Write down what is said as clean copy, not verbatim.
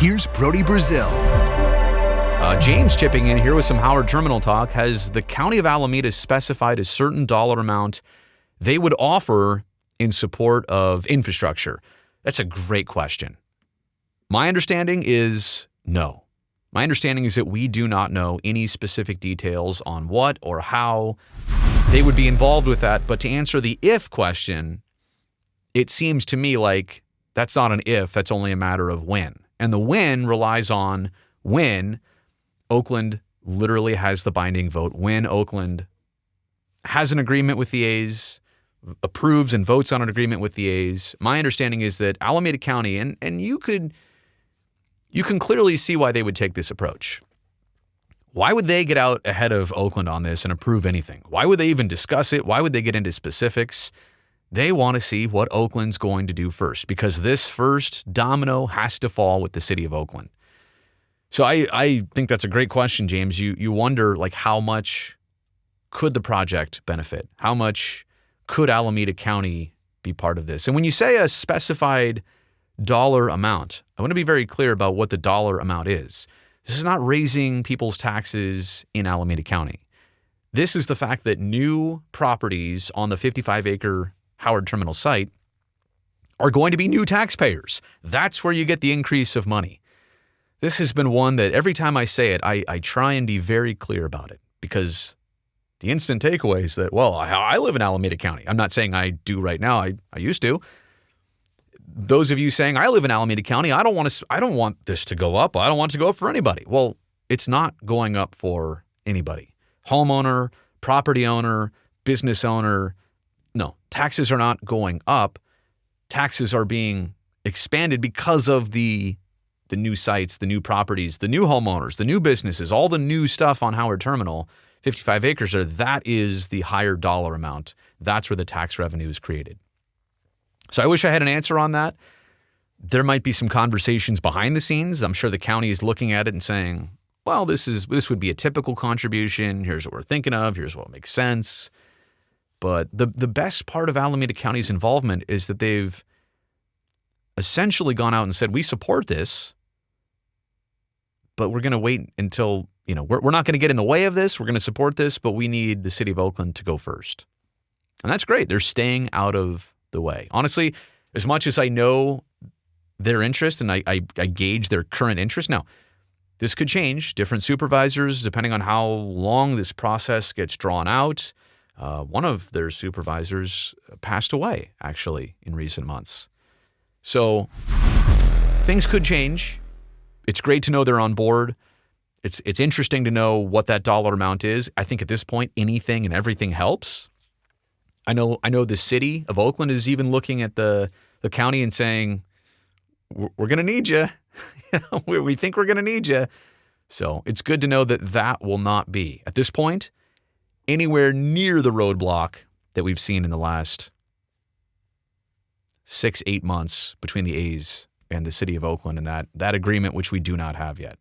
Here's Brody Brazil. James chipping in here with some Howard Terminal talk. Has the county of Alameda specified a certain dollar amount they would offer in support of infrastructure? That's a great question. My understanding is no. My understanding is that we do not know any specific details on what or how they would be involved with that. But to answer the if question, it seems to me like that's not an if, that's only a matter of when. And the when relies on when Oakland literally has the binding vote, when Oakland has an agreement with the A's, approves and votes on an agreement with the A's. My understanding is that Alameda County, and you can clearly see why they would take this approach. Why would they get out ahead of Oakland on this and approve anything? Why would they even discuss it? Why would they get into specifics? They want to see what Oakland's going to do first, because this first domino has to fall with the city of Oakland. So I think that's a great question, James. You wonder, like, how much could the project benefit? How much could Alameda County be part of this? And when you say a specified dollar amount, I want to be very clear about what the dollar amount is. This is not raising people's taxes in Alameda County. This is the fact that new properties on the 55-acre Howard Terminal site are going to be new taxpayers. That's where you get the increase of money. This has been one that every time I say it, I try and be very clear about it, because the instant takeaway is that, well, I live in Alameda County. I'm not saying I do right now. I used to. Those of you saying I live in Alameda County, I don't want this to go up. I don't want it to go up for anybody. Well, it's not going up for anybody. Homeowner, property owner, business owner. No, taxes are not going up. Taxes are being expanded because of the new sites, the new properties, the new homeowners, the new businesses, all the new stuff on Howard Terminal, 55 acres there. That is the higher dollar amount. That's where the tax revenue is created. So I wish I had an answer on that. There might be some conversations behind the scenes. I'm sure the county is looking at it and saying, well, this would be a typical contribution. Here's what we're thinking of. Here's what makes sense. But the best part of Alameda County's involvement is that they've essentially gone out and said, we support this, but we're going to wait until, we're not going to get in the way of this. We're going to support this, but we need the city of Oakland to go first. And that's great. They're staying out of the way. Honestly, as much as I know their interest and I gauge their current interest, now, this could change. Different supervisors, depending on how long this process gets drawn out. One of their supervisors passed away, actually, in recent months. So things could change. It's great to know they're on board. It's interesting to know what that dollar amount is. I think at this point, anything and everything helps. I know the city of Oakland is even looking at the county and saying, we're going to need you. We think we're going to need you. So it's good to know that will not be, at this point, anywhere near the roadblock that we've seen in the last 6-8 months between the A's and the city of Oakland, and that agreement, which we do not have yet.